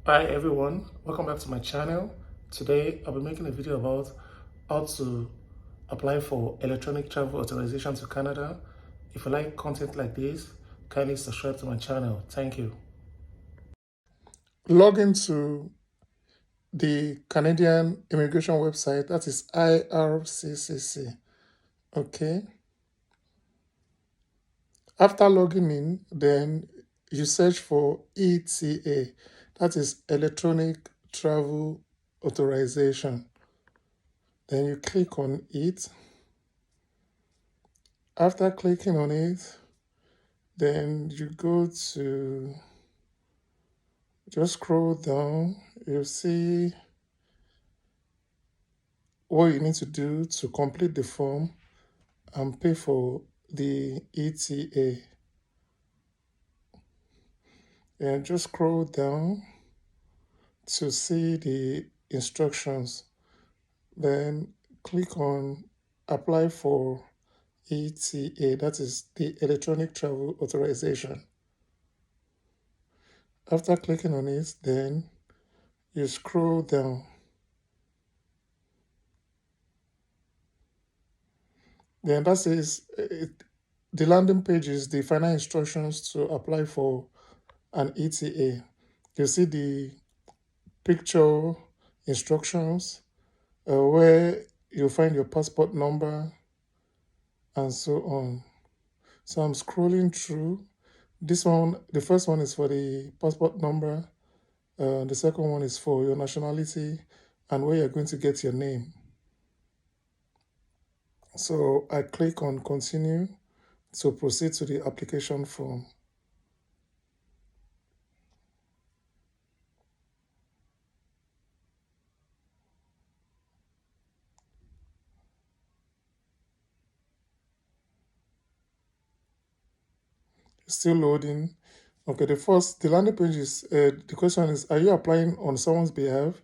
Hi everyone, welcome back to my channel. Today I'll be making a video about how to apply for electronic travel authorization to Canada. If you like content like this, kindly subscribe to my channel. Thank you. Log into the Canadian immigration website, that is IRCC. Okay. After logging in, then you search for eTA, that is Electronic Travel Authorization. Then you click on it. After clicking on it, then you go to, just scroll down, you'll see what you need to do to complete the form and pay for the ETA. And just scroll down to see the instructions. Then click on apply for ETA, that is the Electronic Travel Authorization. After clicking on it, then you scroll down. Then that says the landing page is the final instructions to apply for an ETA. You see the picture instructions where you find your passport number and so on. So I'm scrolling through. This one, the first one is for the passport number. The second one is for your nationality and where you're going to get your name. So I click on continue to proceed to the application form. Still loading. Okay, the landing page is, the question is, are you applying on someone's behalf?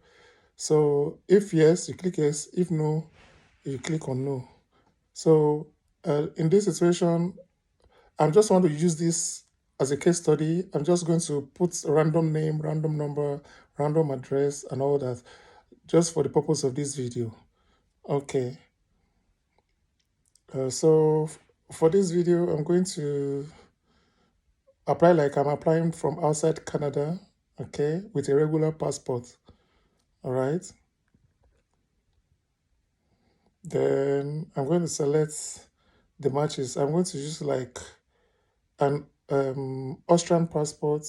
So if yes, you click yes. If no, you click on no. So in this situation, I'm just want to use this as a case study. I'm just going to put a random name, random number, random address, and all that, just for the purpose of this video. Okay. So for this video, I'm going to apply like I'm applying from outside Canada, okay, with a regular passport. All right. Then I'm going to select the matches. I'm going to use like an Austrian passport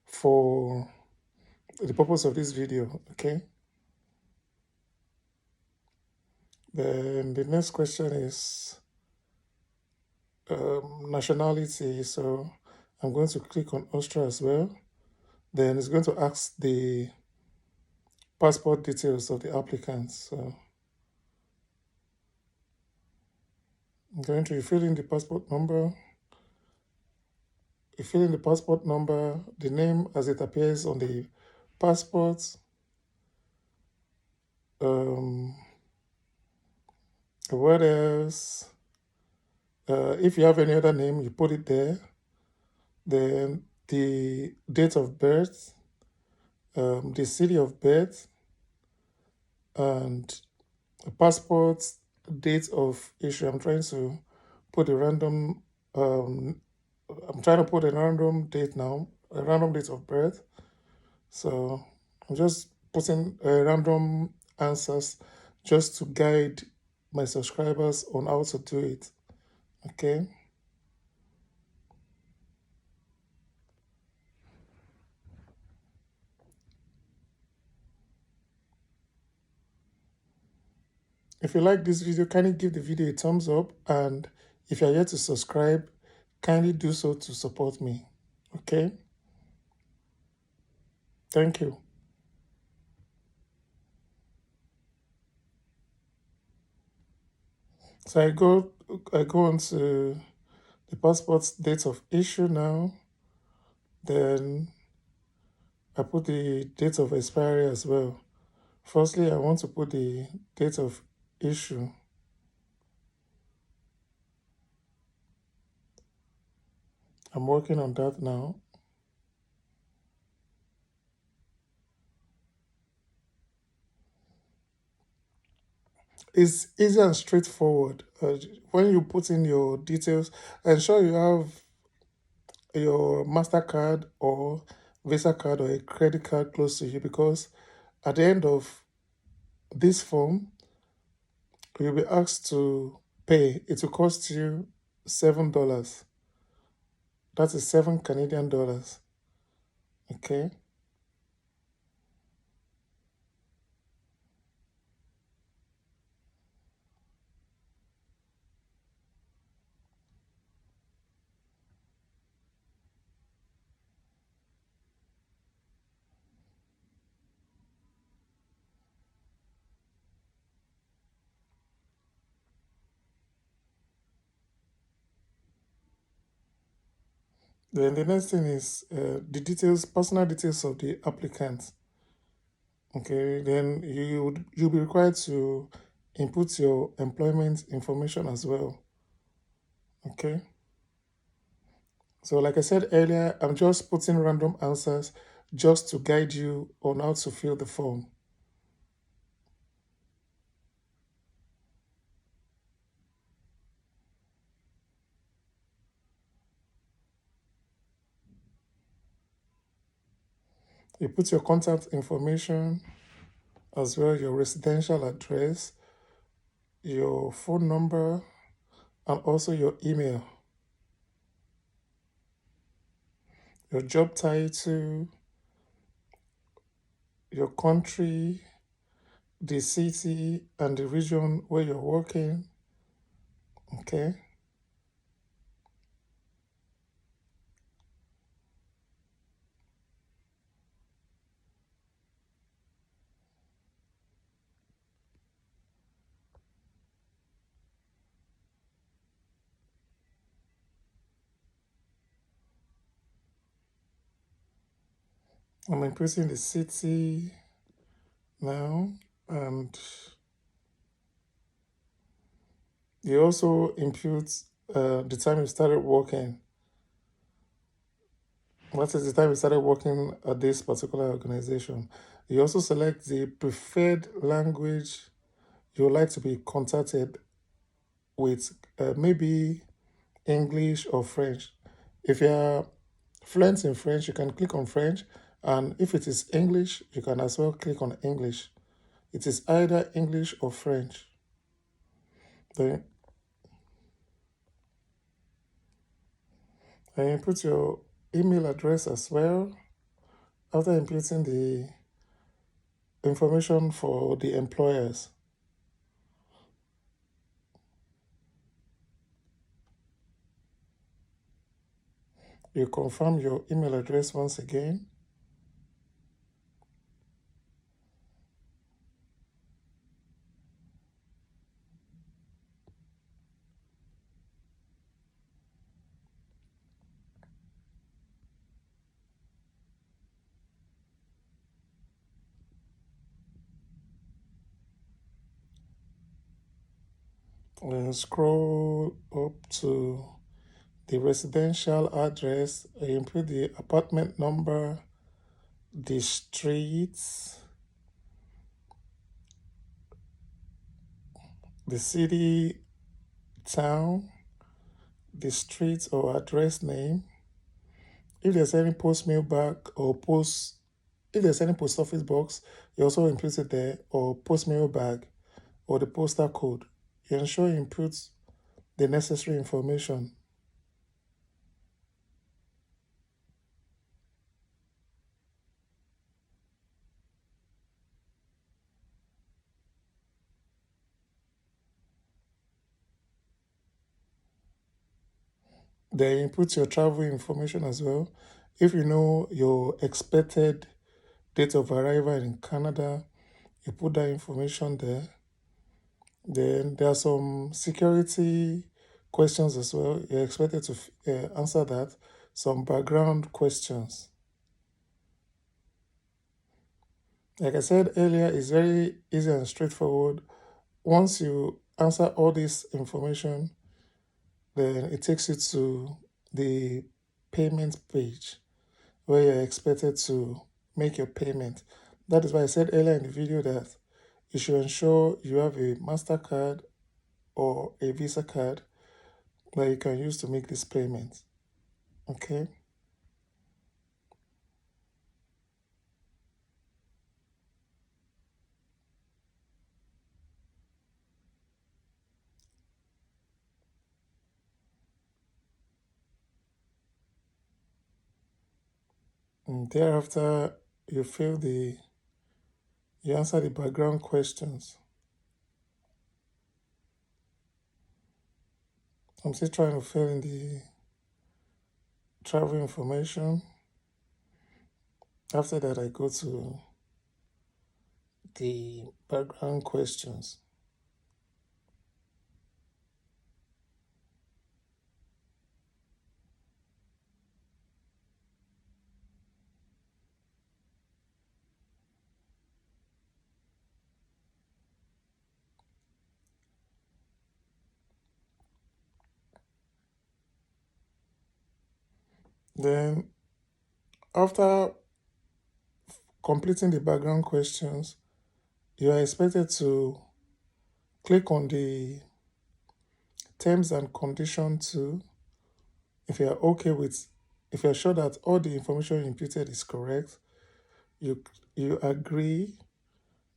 for the purpose of this video, okay? Then the next question is nationality. So I'm going to click on Austria as well. Then it's going to ask the passport details of the applicant. So I'm going to fill in the passport number. You fill in the passport number, the name as it appears on the passport. What else? If you have any other name, you put it there. Then the date of birth, the city of birth, and the passport date of issue. I'm trying to put a random, I'm trying to put a random date now, a random date of birth. So I'm just putting random answers just to guide my subscribers on how to do it. Okay. If you like this video, kindly give the video a thumbs up, and if you're yet to subscribe, kindly do so to support me. Okay? Thank you. So I go on to the passport date of issue now. Then I put the date of expiry as well. Firstly, I want to put the date of issue. I'm working on that now. It's easy and straightforward. When you put in your details, ensure you have your MasterCard or Visa card or a credit card close to you, because at the end of this form, you'll be asked to pay. It will cost you $7. That is seven Canadian dollars. Okay. Then the next thing is the details, personal details of the applicant. Okay. Then you'll be required to input your employment information as well. Okay. So, like I said earlier, I'm just putting random answers just to guide you on how to fill the form. You put your contact information as well, your residential address, your phone number, and also your email, your job title, your country, the city, and the region where you're working. Okay. I'm inputting the city now, and you also input the time you started working. What is the time you started working at this particular organization? You also select the preferred language you would like to be contacted with, maybe English or French. If you're fluent in French, you can click on French, and if it is English, you can as well click on English. It is either English or French. Then, then you put your email address as well. After inputting the information for the employers, you confirm your email address once again. And scroll up to the residential address. You input the apartment number, the streets, the city, town, the street or address name. If there's any post mail bag or post, if there's any post office box, you also input it there, or post mail bag or the postal code. You ensure you input the necessary information. Then you input your travel information as well. If you know your expected date of arrival in Canada, you put that information there. Then there are some security questions as well. You're expected to answer that. Some background questions. Like I said earlier, it's very easy and straightforward. Once you answer all this information, then it takes you to the payment page where you're expected to make your payment. That is why I said earlier in the video that you should ensure you have a MasterCard or a Visa card that you can use to make this payment. Okay. And thereafter, you fill the you answer the background questions. I'm still trying to fill in the travel information. After that, I go to the background questions. Then, after completing the background questions, you are expected to click on the terms and conditions too. If you are okay with, if you are sure that all the information inputted is correct, you you agree.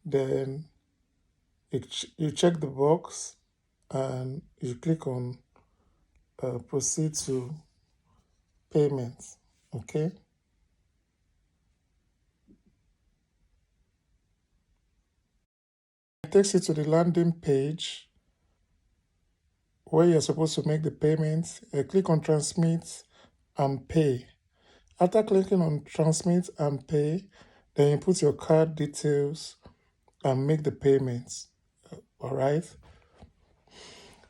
Then you check the box and you click on proceed to payment. Okay. It takes you to the landing page where you're supposed to make the payment. Click on transmit and pay. After clicking on transmit and pay, then you put your card details and make the payments. All right.